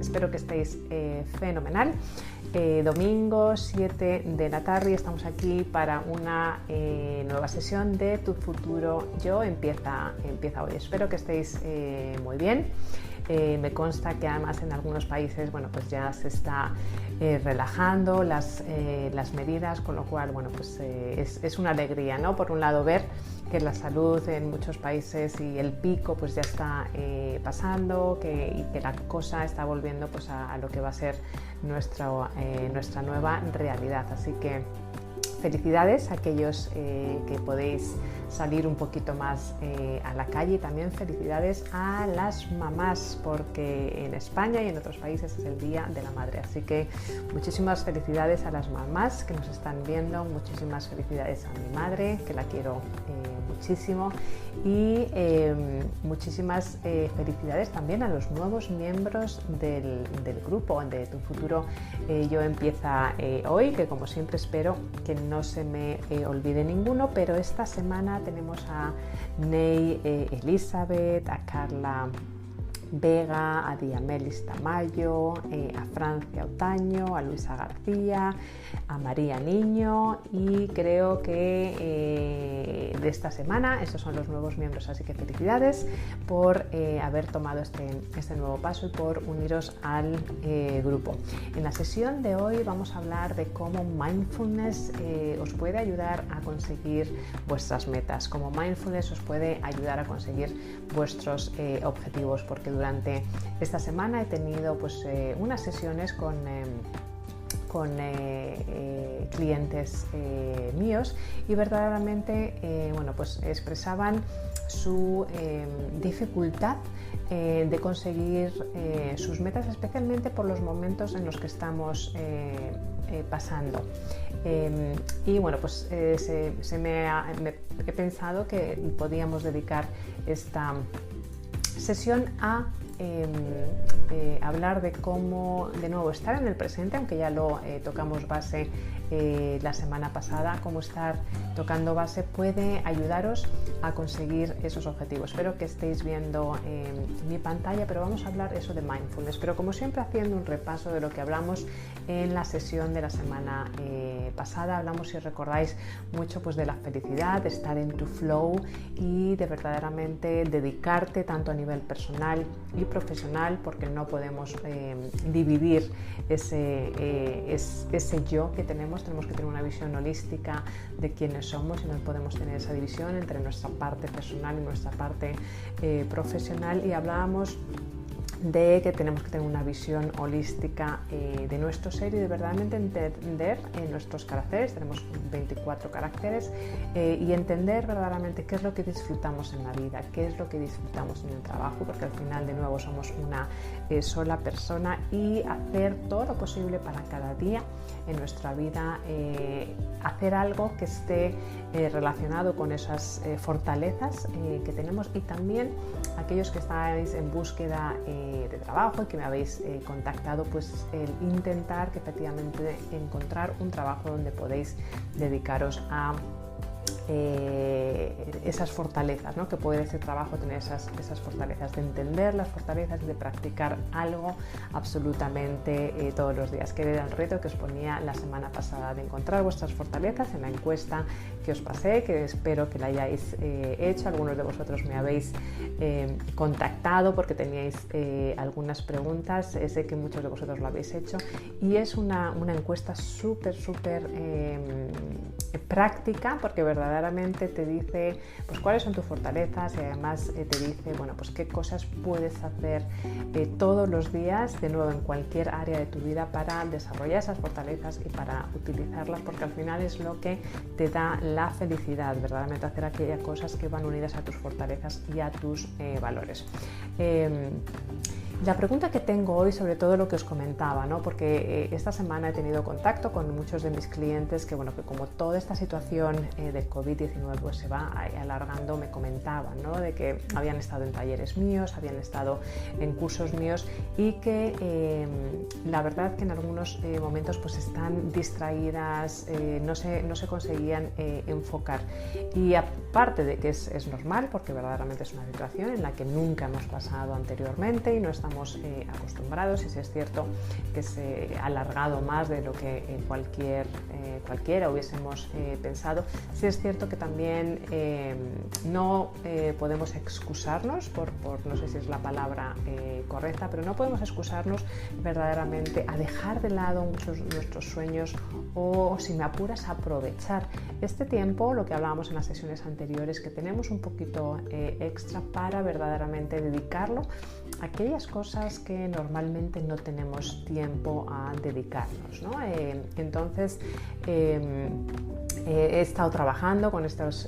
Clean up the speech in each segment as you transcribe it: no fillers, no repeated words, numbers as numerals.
espero que estéis fenomenal. Domingo 7 de la tarde estamos aquí para una nueva sesión de Tu Futuro Yo empieza hoy. Espero que estéis muy bien. Me consta que además en algunos países pues ya se está relajando las medidas, con lo cual es una alegría, ¿no? Por un lado ver que la salud en muchos países y el pico pues ya está pasando y que la cosa está volviendo pues a lo que va a ser nuestra nueva realidad. Así que felicidades a aquellos que podéis salir un poquito más a la calle, y también felicidades a las mamás, porque en España y en otros países es el Día de la Madre. Así que muchísimas felicidades a las mamás que nos están viendo, muchísimas felicidades a mi madre, que la quiero muchísimo, y muchísimas felicidades también a los nuevos miembros del grupo de Tu Futuro Yo empieza hoy, que como siempre espero que no se me olvide ninguno, pero esta semana tenemos a Ney Elizabeth, a Carla Vega, a Diamelis Tamayo, a Francia Otaño, a Luisa García, a María Niño, y creo que de esta semana estos son los nuevos miembros, así que felicidades por haber tomado este nuevo paso y por uniros al grupo. En la sesión de hoy vamos a hablar de cómo mindfulness os puede ayudar a conseguir vuestras metas, cómo mindfulness os puede ayudar a conseguir vuestros objetivos, porque durante esta semana he tenido unas sesiones con clientes míos, y verdaderamente expresaban su dificultad de conseguir sus metas, especialmente por los momentos en los que estamos pasando. He pensado que podíamos dedicar esta sesión a hablar de cómo, de nuevo, estar en el presente, aunque ya lo tocamos base la semana pasada. Cómo estar tocando base puede ayudaros a conseguir esos objetivos. Espero que estéis viendo mi pantalla, pero vamos a hablar eso de mindfulness, pero como siempre haciendo un repaso de lo que hablamos en la sesión de la semana pasada. Hablamos, si recordáis, mucho de la felicidad, de estar en tu flow y de verdaderamente dedicarte tanto a nivel personal y profesional, porque no podemos dividir ese yo que tenemos que tener una visión holística de quiénes somos, y no podemos tener esa división entre nuestra parte personal y nuestra parte profesional. Y hablábamos de que tenemos que tener una visión holística de nuestro ser y de verdaderamente entender nuestros caracteres. Tenemos 24 caracteres, y entender verdaderamente qué es lo que disfrutamos en la vida, qué es lo que disfrutamos en el trabajo, porque al final de nuevo somos una sola persona, y hacer todo lo posible para cada día en nuestra vida hacer algo que esté relacionado con esas fortalezas que tenemos. Y también aquellos que estáis en búsqueda de trabajo y que me habéis contactado, el intentar que efectivamente encontrar un trabajo donde podéis dedicaros a esas fortalezas, ¿no? Que puede ese trabajo tener esas fortalezas, de entender las fortalezas y de practicar algo absolutamente todos los días, que era el reto que os ponía la semana pasada, de encontrar vuestras fortalezas en la encuesta que os pasé, que espero que la hayáis hecho. Algunos de vosotros me habéis contactado porque teníais algunas preguntas, sé que muchos de vosotros lo habéis hecho, y es una encuesta súper práctica, porque verdaderamente te dice cuáles son tus fortalezas, y además te dice qué cosas puedes hacer todos los días, de nuevo en cualquier área de tu vida, para desarrollar esas fortalezas y para utilizarlas, porque al final es lo que te da la felicidad, verdaderamente hacer aquellas cosas que van unidas a tus fortalezas y a tus valores. La pregunta que tengo hoy, sobre todo lo que os comentaba, ¿no? Porque esta semana he tenido contacto con muchos de mis clientes que como toda esta situación del COVID-19 se va alargando, me comentaban, ¿no? De que habían estado en talleres míos, habían estado en cursos míos, y que la verdad que en algunos momentos están distraídas, no se conseguían enfocar. Y aparte de que es normal, porque verdaderamente es una situación en la que nunca hemos pasado anteriormente y no estamos estamos acostumbrados, y si es cierto que se ha alargado más de lo que cualquiera hubiésemos pensado, sí es cierto que también no podemos excusarnos por no sé si es la palabra correcta, pero no podemos excusarnos verdaderamente a dejar de lado muchos de nuestros sueños, o si me apuras, aprovechar este tiempo, lo que hablábamos en las sesiones anteriores, que tenemos un poquito extra para verdaderamente dedicarlo a aquellas cosas que normalmente no tenemos tiempo a dedicarnos, ¿no? Entonces he estado trabajando con estos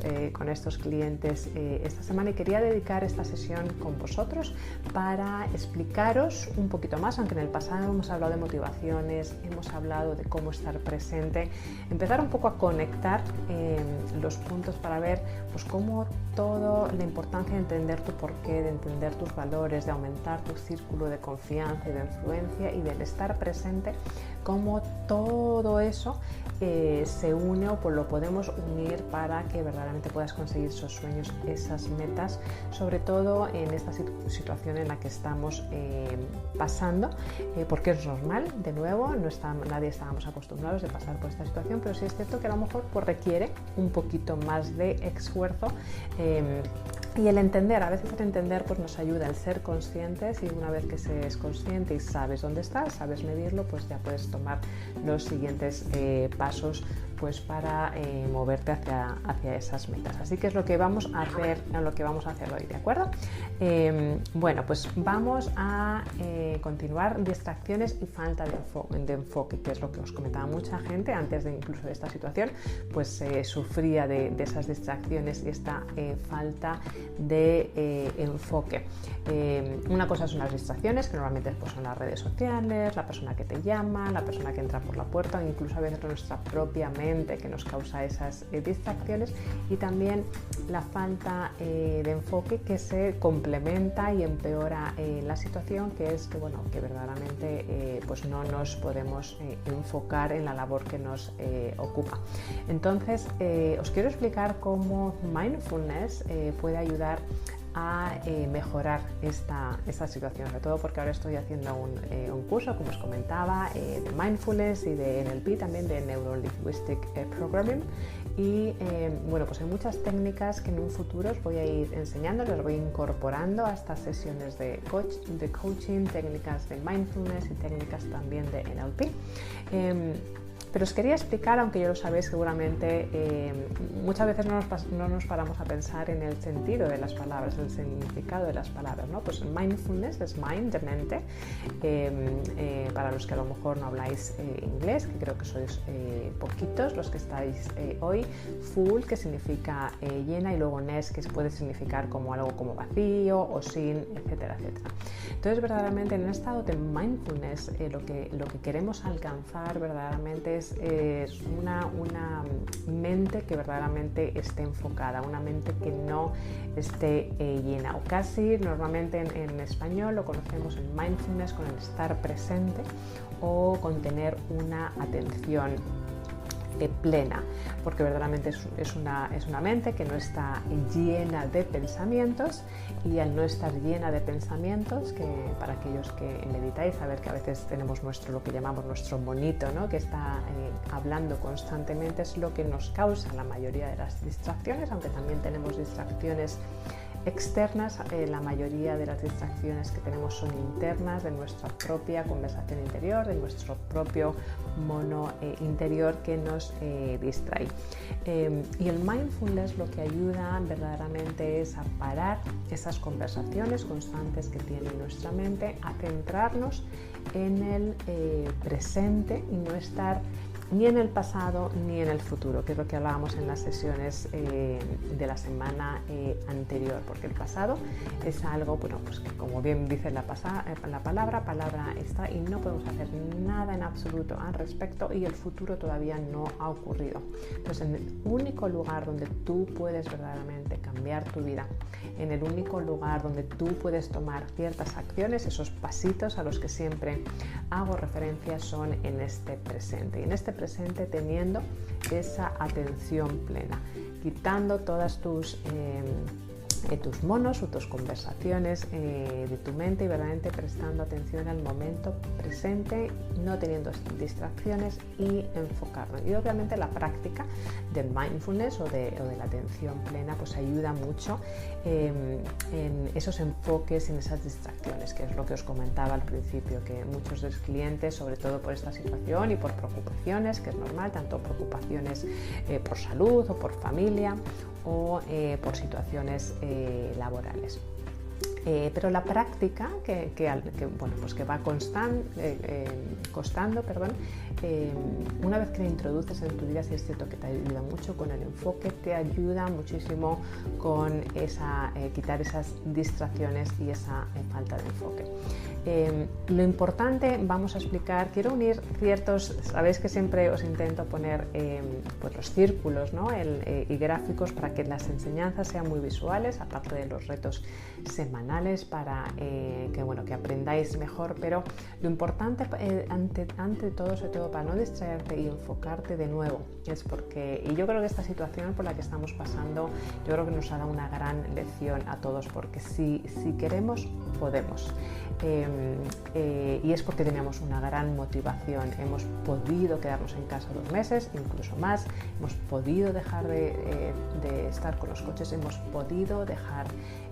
clientes esta semana, y quería dedicar esta sesión con vosotros para explicaros un poquito más, aunque en el pasado hemos hablado de motivaciones, hemos hablado de cómo estar presente, empezar un poco a conectar los puntos para ver pues cómo la importancia de entender tu porqué, de entender tus valores, de aumentar tu círculo de confianza y de influencia, y del estar presente, cómo todo eso se une, o pues lo podemos unir para que verdaderamente puedas conseguir esos sueños, esas metas, sobre todo en esta situación en la que estamos pasando, porque es normal, de nuevo, nadie estábamos acostumbrados de pasar por esta situación, pero sí es cierto que a lo mejor pues requiere un poquito más de esfuerzo, y el entender, a veces el entender pues nos ayuda el ser conscientes, y una vez que se es consciente y sabes dónde estás, sabes medirlo, pues ya puedes tomar los siguientes pasos pues para moverte hacia esas metas. Así que es lo que vamos a hacer, hoy, ¿de acuerdo? Bueno, pues vamos a continuar. Distracciones y falta de enfoque, que es lo que os comentaba mucha gente antes de incluso de esta situación, pues sufría de esas distracciones y esta falta de enfoque. Una cosa son las distracciones, que normalmente pues, son las redes sociales, la persona que te llama, la persona que entra por la puerta, o incluso a veces nuestra propia mente que nos causa esas distracciones, y también la falta de enfoque, que se complementa y empeora la situación, que es que, bueno, que verdaderamente pues no nos podemos enfocar en la labor que nos ocupa. Entonces os quiero explicar cómo mindfulness puede ayudar a mejorar esta situación, sobre todo porque ahora estoy haciendo un curso, como os comentaba, de mindfulness y de NLP, también de Neuro Linguistic Programming, y bueno, pues hay muchas técnicas que en un futuro os voy a ir enseñando, las voy incorporando a estas sesiones de coaching, técnicas de mindfulness y técnicas también de NLP. Pero os quería explicar, aunque ya lo sabéis seguramente, muchas veces no nos paramos a pensar en el sentido de las palabras, el significado de las palabras, ¿no? Pues mindfulness es mind, de mente, para los que a lo mejor no habláis inglés, que creo que sois poquitos los que estáis hoy. Full, que significa llena, y luego ness, que puede significar como algo como vacío o sin, etcétera, etcétera. Entonces, verdaderamente en el estado de mindfulness lo que queremos alcanzar verdaderamente es una mente que verdaderamente esté enfocada, una mente que no esté llena, o casi normalmente en español lo conocemos en mindfulness con el estar presente, o con tener una atención plena, porque verdaderamente es una mente que no está llena de pensamientos, y al no estar llena de pensamientos, que para aquellos que meditáis, saber que a veces tenemos lo que llamamos nuestro monito, ¿no? Que está hablando constantemente, es lo que nos causa la mayoría de las distracciones, aunque también tenemos distracciones externas. La mayoría de las distracciones que tenemos son internas, de nuestra propia conversación interior, de nuestro propio mono interior que nos distrae. Y el mindfulness lo que ayuda verdaderamente es a parar esas conversaciones constantes que tiene nuestra mente, a centrarnos en el presente y no estar ni en el pasado ni en el futuro, que es lo que hablábamos en las sesiones de la semana anterior, porque el pasado es algo, bueno, pues que como bien dice la palabra está, y no podemos hacer nada en absoluto al respecto, y el futuro todavía no ha ocurrido. Entonces, en el único lugar donde tú puedes verdaderamente cambiar tu vida, en el único lugar donde tú puedes tomar ciertas acciones, esos pasitos a los que siempre hago referencia, son en este presente. Y en este presente teniendo esa atención plena, quitando todas tus tus monos o tus conversaciones de tu mente y verdaderamente prestando atención al momento presente, no teniendo distracciones y enfocarnos. Y obviamente la práctica del mindfulness o de la atención plena pues ayuda mucho en esos enfoques, en esas distracciones, que es lo que os comentaba al principio, que muchos de los clientes, sobre todo por esta situación y por preocupaciones, que es normal, tanto preocupaciones por salud o por familia o por situaciones laborales. Pero la práctica que va costando, una vez que la introduces en tu vida, sí es cierto que te ayuda mucho con el enfoque, te ayuda muchísimo con quitar esas distracciones y esa falta de enfoque. Lo importante, vamos a explicar, quiero unir ciertos, sabéis que siempre os intento poner pues los círculos, ¿no? Y gráficos para que las enseñanzas sean muy visuales, aparte de los retos semanales para que aprendáis mejor, pero lo importante ante todo, sobre todo para no distraerte y enfocarte de nuevo, es porque, y yo creo que esta situación por la que estamos pasando, yo creo que nos ha dado una gran lección a todos, porque si queremos, podemos. Y es porque teníamos una gran motivación, hemos podido quedarnos en casa 2 meses, incluso más, hemos podido dejar de estar con los coches, hemos podido dejar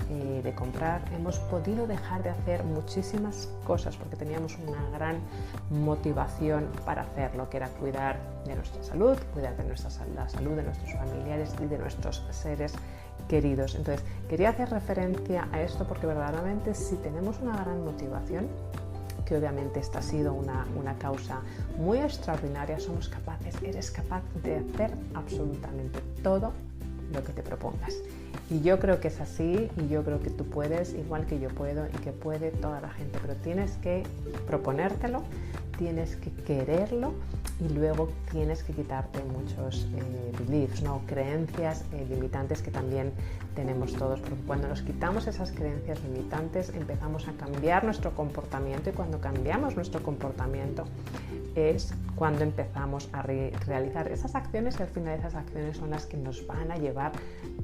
de comprar, hemos podido dejar de hacer muchísimas cosas porque teníamos una gran motivación para hacerlo, que era cuidar de nuestra salud, cuidar de la salud de nuestros familiares y de nuestros seres queridos. Entonces, quería hacer referencia a esto porque verdaderamente si tenemos una gran motivación, que obviamente esta ha sido una causa muy extraordinaria, eres capaz de hacer absolutamente todo lo que te propongas. Y yo creo que es así, y yo creo que tú puedes, igual que yo puedo y que puede toda la gente, pero tienes que proponértelo, tienes que quererlo y luego tienes que quitarte muchos beliefs, ¿no? Creencias limitantes que también tenemos todos, porque cuando nos quitamos esas creencias limitantes empezamos a cambiar nuestro comportamiento, y cuando cambiamos nuestro comportamiento es cuando empezamos a realizar esas acciones, y al final esas acciones son las que nos van a llevar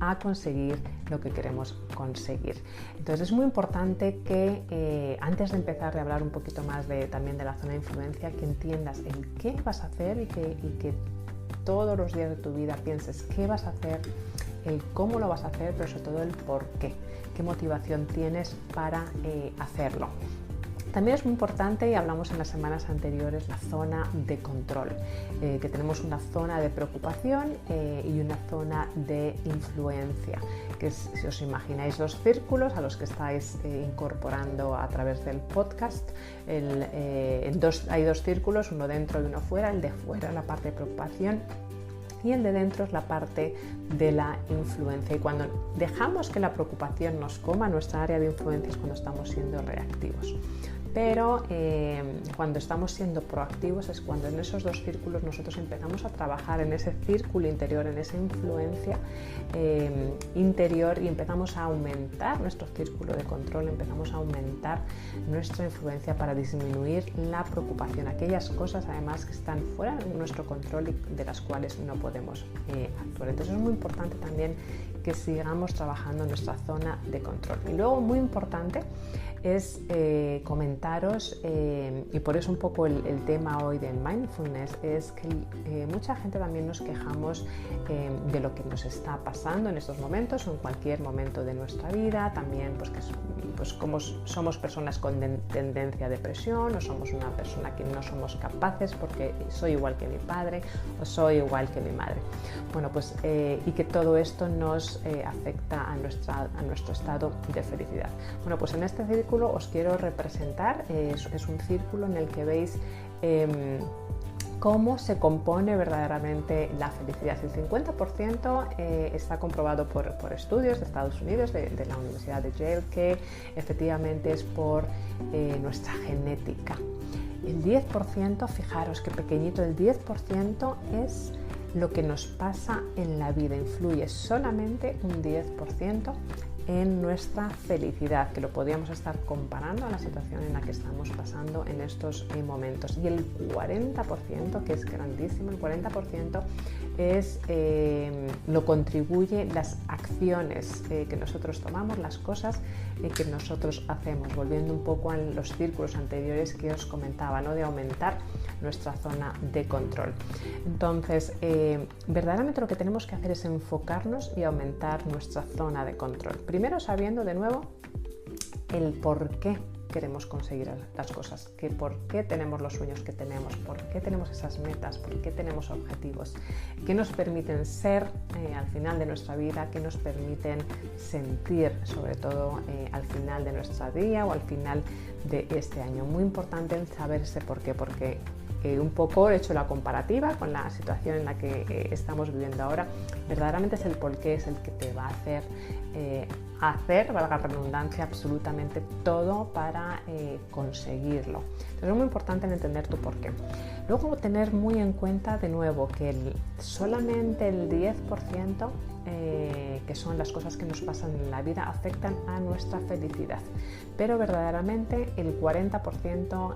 a conseguir lo que queremos conseguir. Entonces es muy importante que antes de empezar a hablar un poquito más también de la zona de influencia, que entiendas en qué vas a hacer y que todos los días de tu vida pienses qué vas a hacer, el cómo lo vas a hacer, pero sobre todo el por qué motivación tienes para hacerlo. También es muy importante, y hablamos en las semanas anteriores, la zona de control, que tenemos una zona de preocupación y una zona de influencia, que es, si os imagináis los círculos a los que estáis incorporando a través del podcast, hay 2 círculos, uno dentro y uno fuera. El de fuera es la parte de preocupación y el de dentro es la parte de la influencia, y cuando dejamos que la preocupación nos coma nuestra área de influencia es cuando estamos siendo reactivos. Pero cuando estamos siendo proactivos es cuando en esos 2 círculos nosotros empezamos a trabajar en ese círculo interior, en esa influencia interior, y empezamos a aumentar nuestro círculo de control, empezamos a aumentar nuestra influencia para disminuir la preocupación, aquellas cosas además que están fuera de nuestro control y de las cuales no podemos actuar. Entonces es muy importante también que sigamos trabajando en nuestra zona de control. Y luego, muy importante, es comentaros, y por eso un poco el tema hoy del mindfulness, es que mucha gente también nos quejamos de lo que nos está pasando en estos momentos o en cualquier momento de nuestra vida, también pues como somos personas con tendencia a depresión, o somos una persona que no somos capaces porque soy igual que mi padre o soy igual que mi madre. Bueno, pues y que todo esto nos afecta a nuestro estado de felicidad. Bueno, pues en este círculo os quiero representar, es un círculo en el que veis cómo se compone verdaderamente la felicidad. El 50% está comprobado por estudios de Estados Unidos, de la Universidad de Yale, que efectivamente es por nuestra genética. El 10%, fijaros qué pequeñito, el 10% es lo que nos pasa en la vida, influye solamente un 10% en nuestra felicidad, que lo podríamos estar comparando a la situación en la que estamos pasando en estos momentos. Y el 40%, que es grandísimo, el 40% lo contribuye las acciones que nosotros tomamos, las cosas que nosotros hacemos, volviendo un poco a los círculos anteriores que os comentaba, ¿no? De aumentar nuestra zona de control. Entonces, verdaderamente lo que tenemos que hacer es enfocarnos y aumentar nuestra zona de control. Primero sabiendo de nuevo el por qué queremos conseguir las cosas, que por qué tenemos los sueños que tenemos, por qué tenemos esas metas, por qué tenemos objetivos, que nos permiten ser al final de nuestra vida, que nos permiten sentir, sobre todo al final de nuestro día o al final de este año. Muy importante saber ese por qué, porque un poco he hecho la comparativa con la situación en la que estamos viviendo ahora. Verdaderamente es el porqué, es el que te va a hacer, valga la redundancia, absolutamente todo para conseguirlo. Entonces es muy importante entender tu porqué. Luego tener muy en cuenta de nuevo que solamente el 10% que son las cosas que nos pasan en la vida afectan a nuestra felicidad, pero verdaderamente el 40%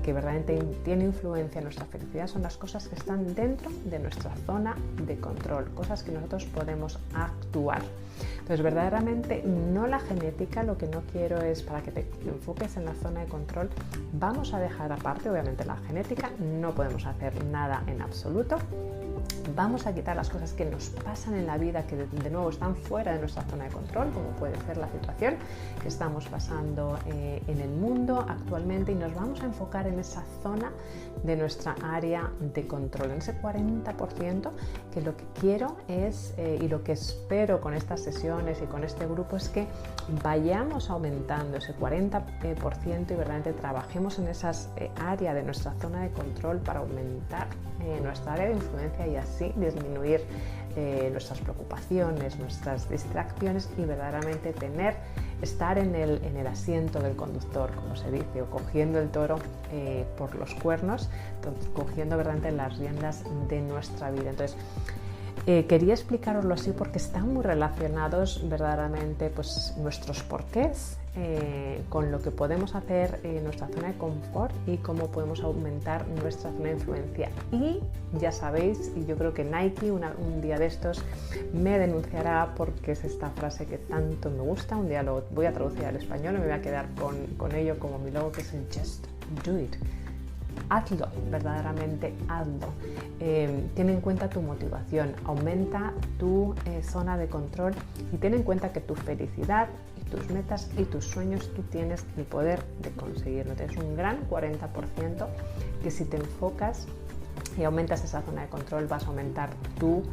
que verdaderamente tiene influencia en nuestra felicidad son las cosas que están dentro de nuestra zona de control, cosas que nosotros podemos actuar. Entonces verdaderamente no la genética, lo que no quiero es para que te enfoques en la zona de control. Vamos a dejar aparte obviamente la genética, no podemos hacer nada en absoluto. Vamos a quitar las cosas que nos pasan en la vida que de nuevo están fuera de nuestra zona de control, como puede ser la situación que estamos pasando en el mundo actualmente, y nos vamos a enfocar en esa zona de nuestra área de control, en ese 40%, que lo que quiero es, y lo que espero con estas sesiones y con este grupo, es que vayamos aumentando ese 40% y verdaderamente trabajemos en esas áreas de nuestra zona de control para aumentar nuestra área de influencia y así disminuir nuestras preocupaciones, nuestras distracciones y verdaderamente estar en el asiento del conductor, como se dice, o cogiendo el toro por los cuernos, cogiendo verdaderamente las riendas de nuestra vida. Entonces, quería explicaroslo así porque están muy relacionados verdaderamente pues, nuestros porqués con lo que podemos hacer en nuestra zona de confort y cómo podemos aumentar nuestra zona de influencia. Y ya sabéis, y yo creo que Nike un día de estos me denunciará porque es esta frase que tanto me gusta. Un día lo voy a traducir al español y me voy a quedar con ello como mi logo, que es el Just Do It. Hazlo, verdaderamente hazlo. Ten en cuenta tu motivación, aumenta tu zona de control y ten en cuenta que tu felicidad y tus metas y tus sueños tú tienes el poder de conseguirlo. Es un gran 40% que si te enfocas y aumentas esa zona de control vas a aumentar tu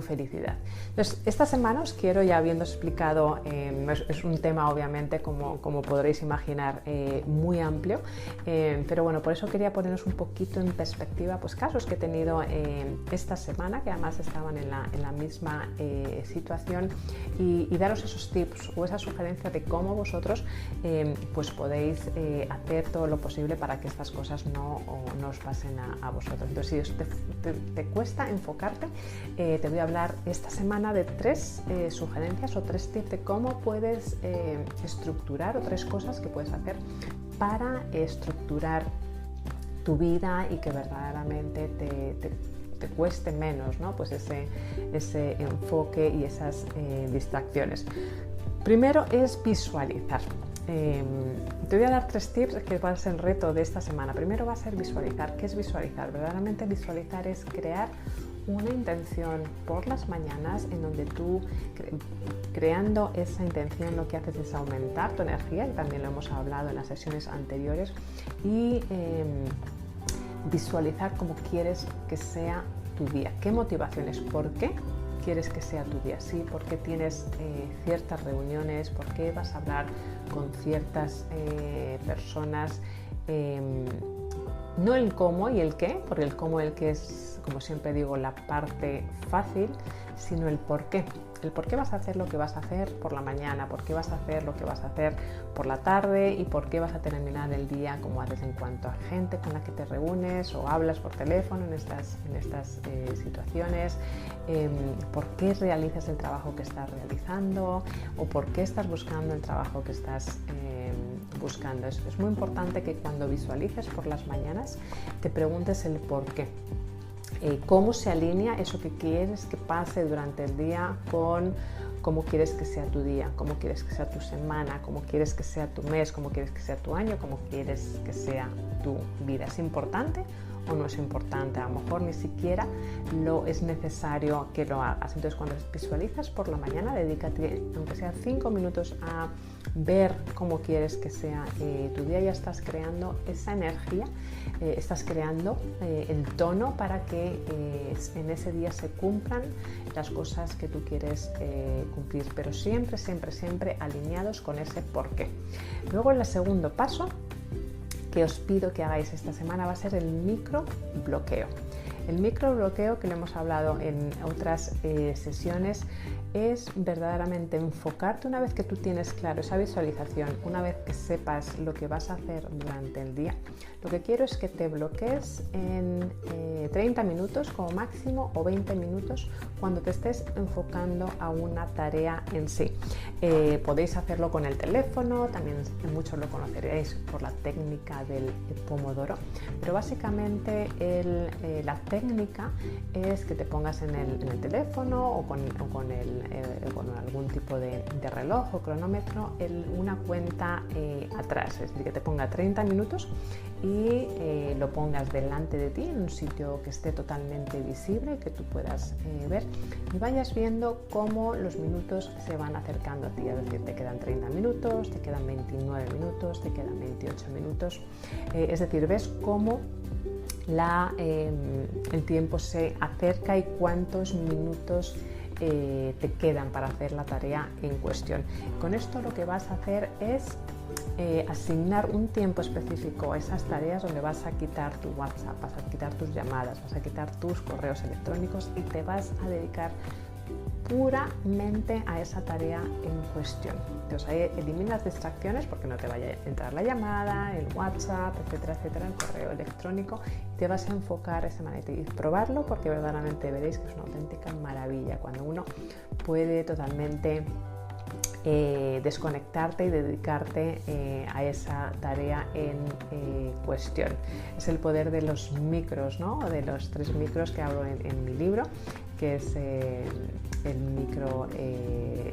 felicidad. Entonces, esta semana os quiero, ya habiendo explicado, es un tema obviamente como podréis imaginar muy amplio, pero bueno, por eso quería poneros un poquito en perspectiva pues casos que he tenido esta semana, que además estaban en la misma situación, y daros esos tips o esa sugerencia de cómo vosotros pues podéis hacer todo lo posible para que estas cosas no os pasen a vosotros. Entonces, si te cuesta enfocarte, te voy a hablar esta semana de 3 sugerencias o 3 tips de cómo puedes estructurar, o 3 cosas que puedes hacer para estructurar tu vida y que verdaderamente te cueste menos, ¿no? Pues ese enfoque y esas distracciones. Primero es visualizar. Te voy a dar 3 tips que va a ser el reto de esta semana. Primero va a ser visualizar. ¿Qué es visualizar? Verdaderamente visualizar es crear una intención por las mañanas en donde tú, creando esa intención, lo que haces es aumentar tu energía, y también lo hemos hablado en las sesiones anteriores, y visualizar cómo quieres que sea tu día. ¿Qué motivaciones? ¿Por qué quieres que sea tu día? Sí, ¿por qué tienes ciertas reuniones? ¿Por qué vas a hablar con ciertas personas? No el cómo y el qué, porque el cómo y el qué es, como siempre digo, la parte fácil, sino el por qué. el por qué vas a hacer lo que vas a hacer por la mañana, por qué vas a hacer lo que vas a hacer por la tarde y por qué vas a terminar el día como haces en cuanto a gente con la que te reúnes o hablas por teléfono en estas situaciones, por qué realizas el trabajo que estás realizando o por qué estás buscando el trabajo que estás buscando. Es muy importante que cuando visualices por las mañanas te preguntes el por qué. Cómo se alinea eso que quieres que pase durante el día con cómo quieres que sea tu día, cómo quieres que sea tu semana, cómo quieres que sea tu mes, cómo quieres que sea tu año, cómo quieres que sea tu vida. ¿Es importante o no es importante? A lo mejor ni siquiera es necesario que lo hagas. Entonces, cuando visualizas por la mañana, dedícate, aunque sea 5 minutos, a ver cómo quieres que sea tu día. Ya estás creando esa energía, estás creando el tono para que en ese día se cumplan las cosas que tú quieres cumplir, pero siempre, siempre, siempre alineados con ese porqué. Luego, el segundo paso que os pido que hagáis esta semana va a ser el microbloqueo. El microbloqueo, que lo hemos hablado en otras sesiones, es verdaderamente enfocarte una vez que tú tienes claro esa visualización, una vez que sepas lo que vas a hacer durante el día. Lo que quiero es que te bloquees en 30 minutos como máximo o 20 minutos cuando te estés enfocando a una tarea en sí. Podéis hacerlo con el teléfono, también muchos lo conoceréis por la técnica del Pomodoro, pero básicamente la técnica es que te pongas en el teléfono o con algún tipo de reloj o cronómetro una cuenta atrás, es decir, que te ponga 30 minutos y lo pongas delante de ti en un sitio que esté totalmente visible, que tú puedas ver y vayas viendo cómo los minutos se van acercando a ti, es decir, te quedan 30 minutos, te quedan 29 minutos, te quedan 28 minutos, es decir, ves cómo el tiempo se acerca y cuántos minutos te quedan para hacer la tarea en cuestión. Con esto lo que vas a hacer es asignar un tiempo específico a esas tareas donde vas a quitar tu WhatsApp, vas a quitar tus llamadas, vas a quitar tus correos electrónicos y te vas a dedicar puramente a esa tarea en cuestión. Entonces ahí eliminas distracciones porque no te vaya a entrar la llamada, el WhatsApp, etcétera, etcétera, el correo electrónico. Te vas a enfocar de esa manera y probarlo porque verdaderamente veréis que es una auténtica maravilla cuando uno puede totalmente desconectarte y dedicarte a esa tarea en cuestión. Es el poder de los micros, ¿no? De los 3 micros que hablo en mi libro, que es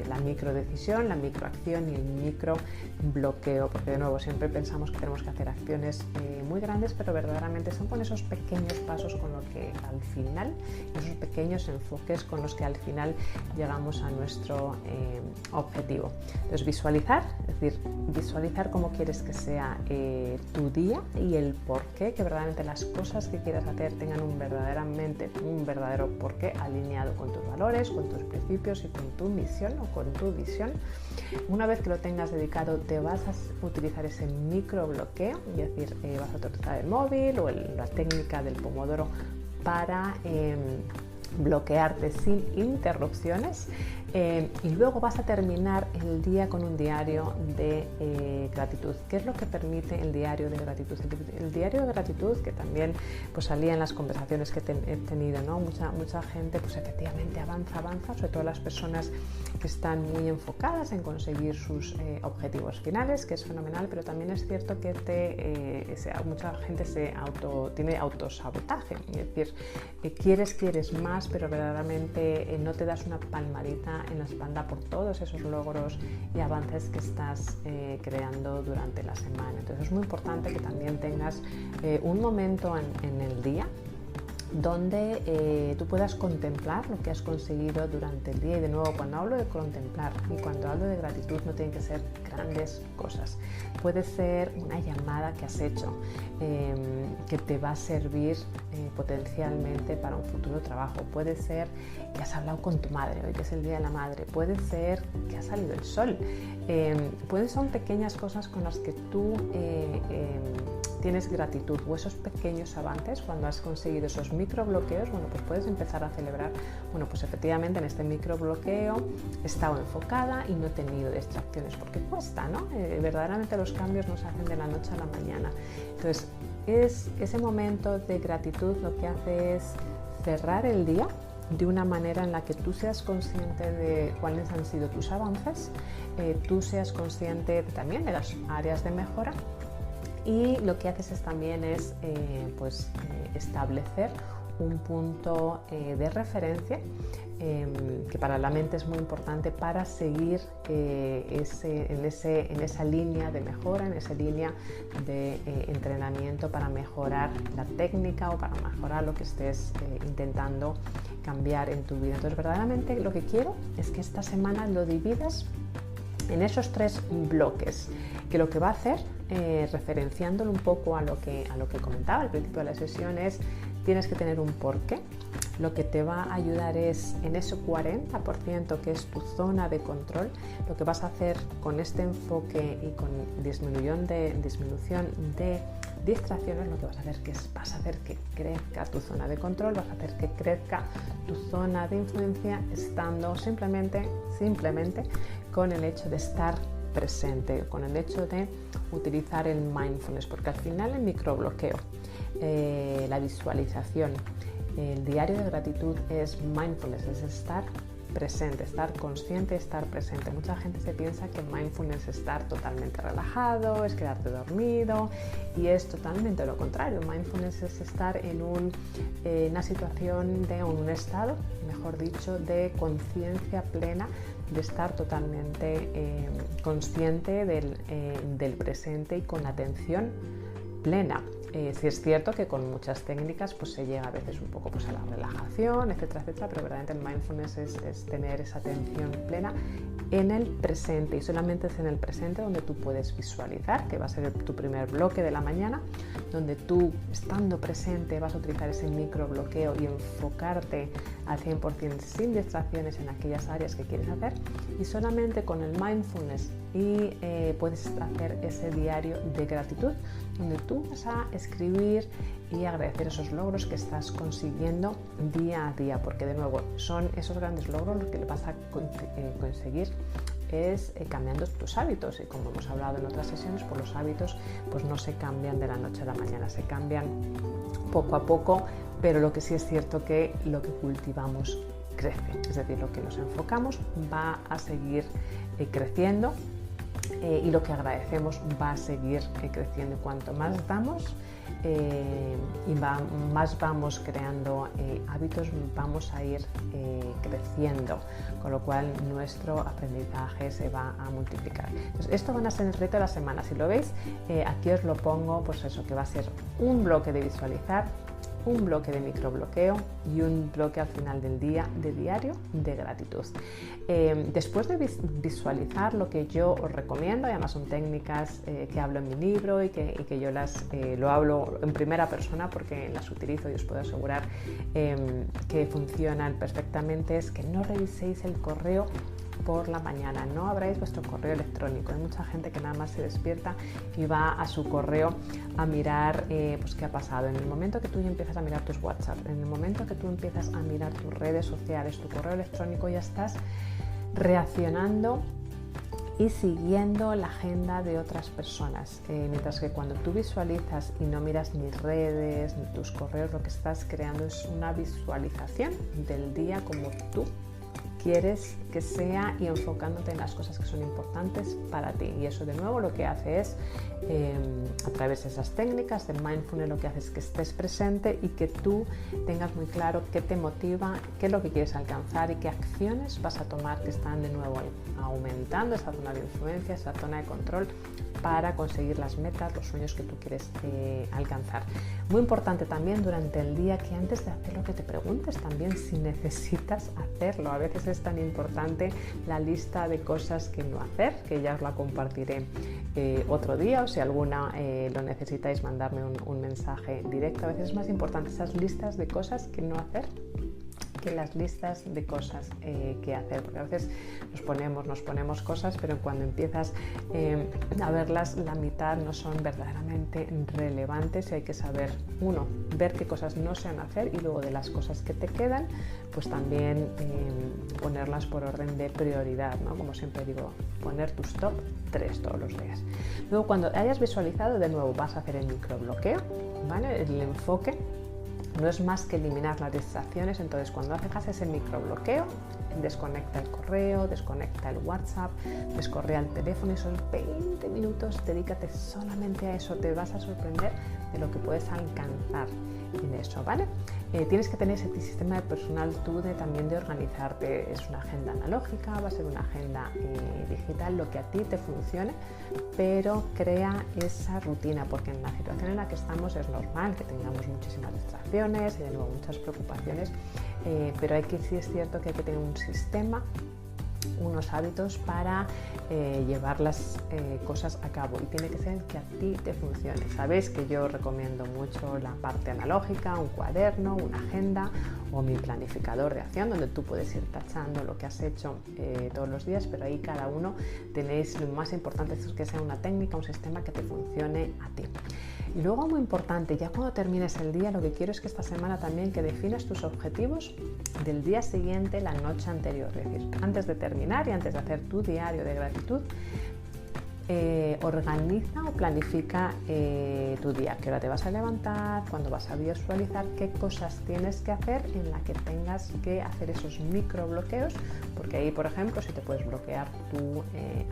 la microdecisión, la microacción y el microbloqueo, porque de nuevo siempre pensamos que tenemos que hacer acciones muy grandes, pero verdaderamente son con esos pequeños pasos con los que al final, esos pequeños enfoques con los que al final llegamos a nuestro objetivo. Entonces visualizar, es decir, visualizar cómo quieres que sea tu día y el porqué, que verdaderamente las cosas que quieras hacer tengan un verdadero porqué alineado con tus valores, con tus principios y con tu misión o con tu visión. Una vez que lo tengas dedicado, te vas a utilizar ese microbloqueo, es decir, vas a utilizar el móvil o la técnica del Pomodoro para bloquearte sin interrupciones. Y luego vas a terminar el día con un diario de gratitud. ¿Qué es lo que permite el diario de gratitud? El diario de gratitud, que también pues salía en las conversaciones que he tenido, ¿no? Mucha gente pues efectivamente avanza, sobre todo las personas que están muy enfocadas en conseguir sus objetivos finales, que es fenomenal, pero también es cierto que mucha gente tiene autosabotaje, es decir, quieres más, pero verdaderamente no te das una palmadita en la espalda por todos esos logros y avances que estás creando durante la semana. Entonces es muy importante que también tengas un momento en el día donde tú puedas contemplar lo que has conseguido durante el día. Y de nuevo, cuando hablo de contemplar y cuando hablo de gratitud, no tienen que ser grandes cosas. Puede ser una llamada que has hecho que te va a servir potencialmente para un futuro trabajo. Puede ser que has hablado con tu madre hoy, que es el Día de la Madre. Puede ser que ha salido el sol. Son pequeñas cosas con las que tú tienes gratitud, o esos pequeños avances cuando has conseguido esos microbloqueos, bueno, pues puedes empezar a celebrar, bueno, pues efectivamente en este microbloqueo he estado enfocada y no he tenido distracciones, porque cuesta, ¿no? Verdaderamente los cambios no se hacen de la noche a la mañana. Entonces, ese momento de gratitud lo que hace es cerrar el día de una manera en la que tú seas consciente de cuáles han sido tus avances, tú seas consciente también de las áreas de mejora, y lo que haces también es establecer un punto de referencia que para la mente es muy importante para seguir en esa línea de mejora, en esa línea de entrenamiento para mejorar la técnica o para mejorar lo que estés intentando cambiar en tu vida. Entonces, verdaderamente lo que quiero es que esta semana lo dividas en esos 3 bloques, que lo que va a hacer, referenciándolo un poco a lo que comentaba al principio de la sesión, es tienes que tener un porqué. Lo que te va a ayudar es en ese 40% que es tu zona de control, lo que vas a hacer con este enfoque y con disminución de distracciones, lo que vas a hacer que crezca tu zona de control, vas a hacer que crezca tu zona de influencia, estando simplemente con el hecho de estar presente, con el hecho de utilizar el mindfulness, porque al final el microbloqueo, la visualización, el diario de gratitud es mindfulness, es estar presente, estar consciente, estar presente. Mucha gente se piensa que mindfulness es estar totalmente relajado, es quedarte dormido, y es totalmente lo contrario. Mindfulness es estar en una situación un estado, mejor dicho, de conciencia plena, de estar totalmente consciente del presente y con atención plena. Sí es cierto que con muchas técnicas pues se llega a veces un poco pues a la relajación, etcétera, etcétera, pero verdaderamente el mindfulness es tener esa atención plena en el presente, y solamente es en el presente donde tú puedes visualizar, que va a ser tu primer bloque de la mañana, donde tú, estando presente, vas a utilizar ese microbloqueo y enfocarte al 100% sin distracciones en aquellas áreas que quieres hacer, y solamente con el mindfulness puedes hacer ese diario de gratitud, donde tú vas a escribir y agradecer esos logros que estás consiguiendo día a día, porque de nuevo son esos grandes logros los que vas a conseguir es cambiando tus hábitos, y como hemos hablado en otras sesiones, pues los hábitos pues no se cambian de la noche a la mañana, se cambian poco a poco, pero lo que sí es cierto que lo que cultivamos crece, es decir, lo que nos enfocamos va a seguir creciendo, y lo que agradecemos va a seguir creciendo. Cuanto más damos y más vamos creando hábitos, vamos a ir creciendo, con lo cual nuestro aprendizaje se va a multiplicar. Entonces, esto van a ser el reto de la semana. Si lo veis, aquí os lo pongo, pues eso, que va a ser un bloque de visualizar, un bloque de microbloqueo y un bloque al final del día de diario de gratitud. Después de visualizar, lo que yo os recomiendo, y además son técnicas que hablo en mi libro y que yo lo hablo en primera persona porque las utilizo y os puedo asegurar que funcionan perfectamente, es que no reviséis el correo por la mañana, no abráis vuestro correo electrónico. Hay mucha gente que nada más se despierta y va a su correo a mirar pues qué ha pasado. En el momento que tú ya empiezas a mirar tus WhatsApp, en el momento que tú empiezas a mirar tus redes sociales, tu correo electrónico, ya estás reaccionando y siguiendo la agenda de otras personas, mientras que cuando tú visualizas y no miras ni redes ni tus correos, lo que estás creando es una visualización del día como tú quieres que sea y enfocándote en las cosas que son importantes para ti. Y eso de nuevo lo que hace es, a través de esas técnicas de mindfulness, lo que hace es que estés presente y que tú tengas muy claro qué te motiva, qué es lo que quieres alcanzar y qué acciones vas a tomar que están de nuevo aumentando esa zona de influencia, esa zona de control para conseguir las metas, los sueños que tú quieres alcanzar. Muy importante también durante el día que antes de hacerlo que te preguntes también si necesitas hacerlo. A veces es tan importante la lista de cosas que no hacer, que ya os la compartiré otro día, o si alguna lo necesitáis, mandarme un mensaje directo. A veces es más importante esas listas de cosas que no hacer que las listas de cosas que hacer, porque a veces nos ponemos cosas, pero cuando empiezas a verlas, la mitad no son verdaderamente relevantes y hay que saber, uno, ver qué cosas no se van a hacer y luego de las cosas que te quedan, pues también ponerlas por orden de prioridad, ¿no? Como siempre digo, poner tus top 3 todos los días. Luego, cuando hayas visualizado, de nuevo vas a hacer el microbloqueo, ¿vale? El enfoque no es más que eliminar las distracciones, entonces cuando haces ese microbloqueo, desconecta el correo, desconecta el WhatsApp, descorrea el teléfono y esos 20 minutos dedícate solamente a eso, te vas a sorprender de lo que puedes alcanzar en eso, ¿vale? Tienes que tener ese sistema de personal tú también de organizarte. Es una agenda analógica, va a ser una agenda digital, lo que a ti te funcione, pero crea esa rutina, porque en la situación en la que estamos es normal que tengamos muchísimas distracciones y de nuevo muchas preocupaciones, pero sí es cierto que hay que tener un sistema, unos hábitos para llevar las cosas a cabo y tiene que ser el que a ti te funcione. Sabéis que yo recomiendo mucho la parte analógica, un cuaderno, una agenda o mi planificador de acción donde tú puedes ir tachando lo que has hecho todos los días, pero ahí cada uno tenéis, lo más importante es que sea una técnica, un sistema que te funcione a ti. Y luego, muy importante, ya cuando termines el día, lo que quiero es que esta semana también que definas tus objetivos del día siguiente, la noche anterior. Es decir, antes de terminar y antes de hacer tu diario de gratitud, organiza o planifica tu día, qué hora te vas a levantar, cuándo vas a visualizar, qué cosas tienes que hacer en la que tengas que hacer esos microbloqueos, porque ahí, por ejemplo, si te puedes bloquear tu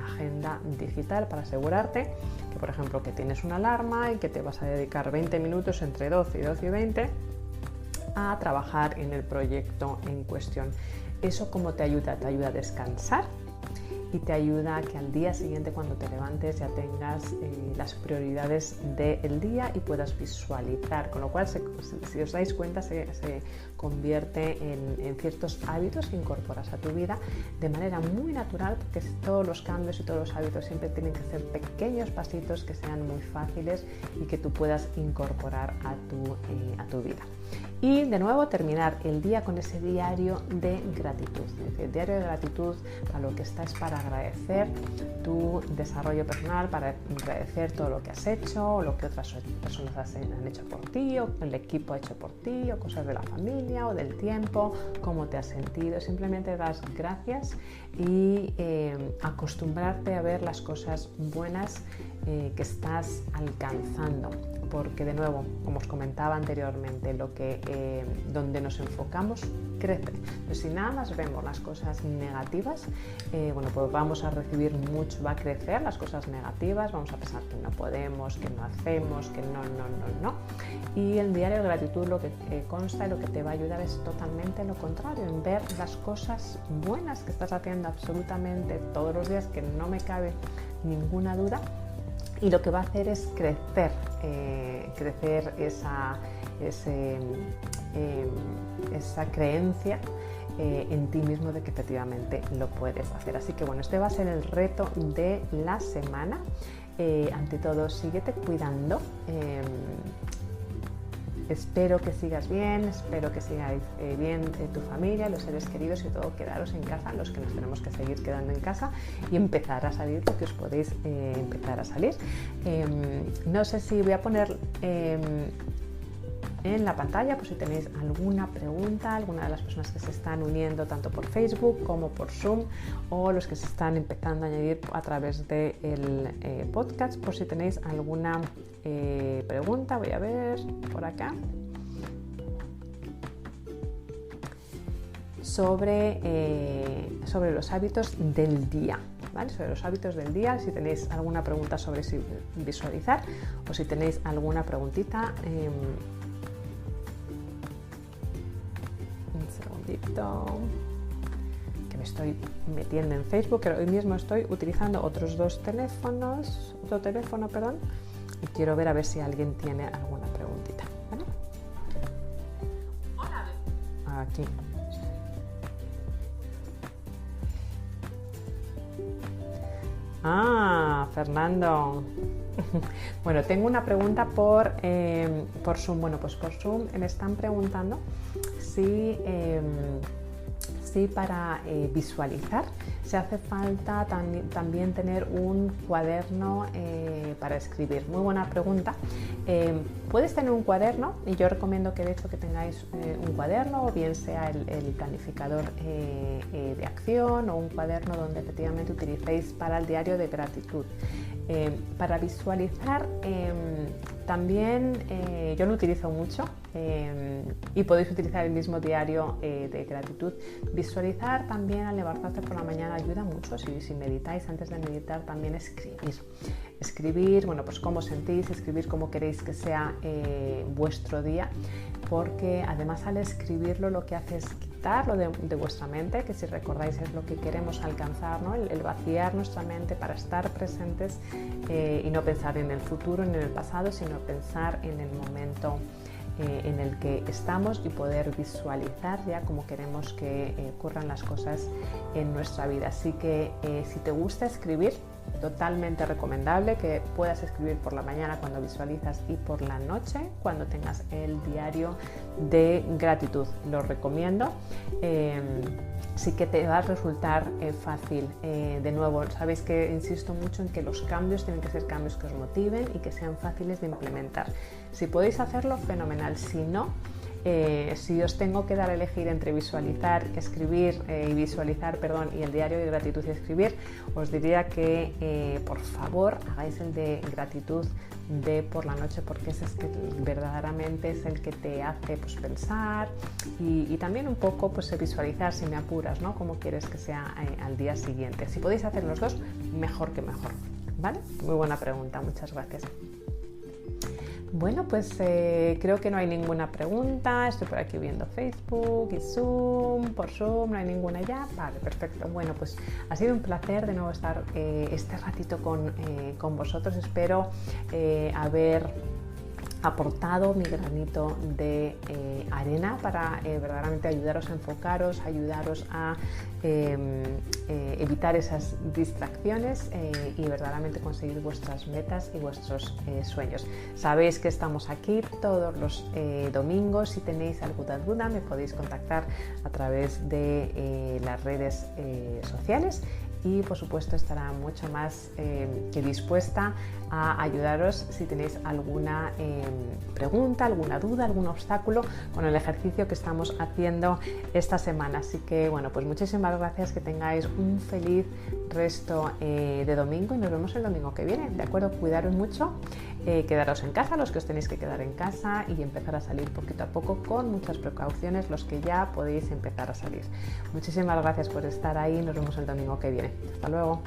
agenda digital para asegurarte que, por ejemplo, que tienes una alarma y que te vas a dedicar 20 minutos entre 12 y 20 a trabajar en el proyecto en cuestión. ¿Eso cómo te ayuda? Te ayuda a descansar y te ayuda a que al día siguiente, cuando te levantes, ya tengas las prioridades del día y puedas visualizar, con lo cual si os dais cuenta se convierte en ciertos hábitos que incorporas a tu vida de manera muy natural, porque todos los cambios y todos los hábitos siempre tienen que ser pequeños pasitos que sean muy fáciles y que tú puedas incorporar a tu vida. Y de nuevo terminar el día con ese diario de gratitud, es decir, el diario de gratitud para lo que estás, para agradecer tu desarrollo personal, para agradecer todo lo que has hecho, o lo que otras personas han hecho por ti, o el equipo ha hecho por ti, o cosas de la familia o del tiempo, cómo te has sentido. Simplemente das gracias y acostumbrarte a ver las cosas buenas que estás alcanzando, porque de nuevo, como os comentaba anteriormente, donde nos enfocamos crece. Entonces, si nada más vemos las cosas negativas, pues vamos a recibir mucho, va a crecer las cosas negativas, vamos a pensar que no podemos, que no hacemos, que no. Y el diario de gratitud lo que consta y lo que te va a ayudar es totalmente lo contrario, en ver las cosas buenas que estás haciendo absolutamente todos los días, que no me cabe ninguna duda. Y lo que va a hacer es crecer esa creencia en ti mismo de que efectivamente lo puedes hacer. Así que bueno, este va a ser el reto de la semana. Ante todo, síguete cuidando. Espero que sigas bien, espero que sigáis bien tu familia, los seres queridos y todo, quedaros en casa, los que nos tenemos que seguir quedando en casa y empezar a salir, porque os podéis empezar a salir. No sé si voy a poner en la pantalla, pues si tenéis alguna pregunta, alguna de las personas que se están uniendo tanto por Facebook como por Zoom, o los que se están empezando a añadir a través del podcast, por si tenéis alguna pregunta. Voy a ver por acá sobre los hábitos del día. ¿Vale? Sobre los hábitos del día, si tenéis alguna pregunta sobre visualizar o si tenéis alguna preguntita. Un segundito, que me estoy metiendo en Facebook, que hoy mismo estoy utilizando otro teléfono, y quiero ver a ver si alguien tiene alguna preguntita. ¿Vale? Hola. Aquí. Fernando. Bueno, tengo una pregunta por Zoom. Bueno, pues por Zoom me están preguntando sí, para visualizar se hace falta también tener un cuaderno para escribir. Muy buena pregunta. Puedes tener un cuaderno y yo recomiendo que de hecho que tengáis un cuaderno, o bien sea el planificador de acción, o un cuaderno donde efectivamente utilicéis para el diario de gratitud. Para visualizar también yo lo utilizo mucho y podéis utilizar el mismo diario de gratitud. Visualizar también al levantarte por la mañana ayuda mucho. Si meditáis, antes de meditar también escribir, bueno, pues cómo sentís, escribir cómo queréis que sea vuestro día, porque además al escribirlo lo que hace es quitarlo de vuestra mente, que si recordáis es lo que queremos alcanzar, ¿no? El vaciar nuestra mente para estar presentes y no pensar en el futuro ni en el pasado, sino pensar en el momento en el que estamos y poder visualizar ya cómo queremos que ocurran las cosas en nuestra vida. Así que si te gusta escribir, totalmente recomendable que puedas escribir por la mañana cuando visualizas y por la noche cuando tengas el diario de gratitud. Lo recomiendo. Sí que te va a resultar fácil. De nuevo, sabéis que insisto mucho en que los cambios tienen que ser cambios que os motiven y que sean fáciles de implementar. Si podéis hacerlo, fenomenal. Si no, si os tengo que dar a elegir entre visualizar, escribir y el diario de gratitud y escribir, os diría que por favor hagáis el de gratitud de por la noche, porque ese es que verdaderamente es el que te hace pues, pensar y también un poco pues, visualizar, si me apuras, ¿no? Cómo quieres que sea al día siguiente. Si podéis hacer los dos, mejor que mejor, ¿vale? Muy buena pregunta, muchas gracias. Bueno, pues creo que no hay ninguna pregunta. Estoy por aquí viendo Facebook y Zoom. Por Zoom no hay ninguna ya. Vale, perfecto. Bueno, pues ha sido un placer de nuevo estar este ratito con vosotros. Espero haber aportado mi granito de arena para verdaderamente ayudaros a enfocaros, ayudaros a evitar esas distracciones y verdaderamente conseguir vuestras metas y vuestros sueños. Sabéis que estamos aquí todos los domingos. Si tenéis alguna duda me podéis contactar a través de las redes sociales y por supuesto estará mucho más que dispuesta a ayudaros si tenéis alguna pregunta, alguna duda, algún obstáculo con el ejercicio que estamos haciendo esta semana. Así que bueno, pues muchísimas gracias, que tengáis un feliz resto de domingo y nos vemos el domingo que viene, ¿de acuerdo? Cuidaros mucho, quedaros en casa, los que os tenéis que quedar en casa, y empezar a salir poquito a poco con muchas precauciones, los que ya podéis empezar a salir. Muchísimas gracias por estar ahí, nos vemos el domingo que viene. Hasta luego.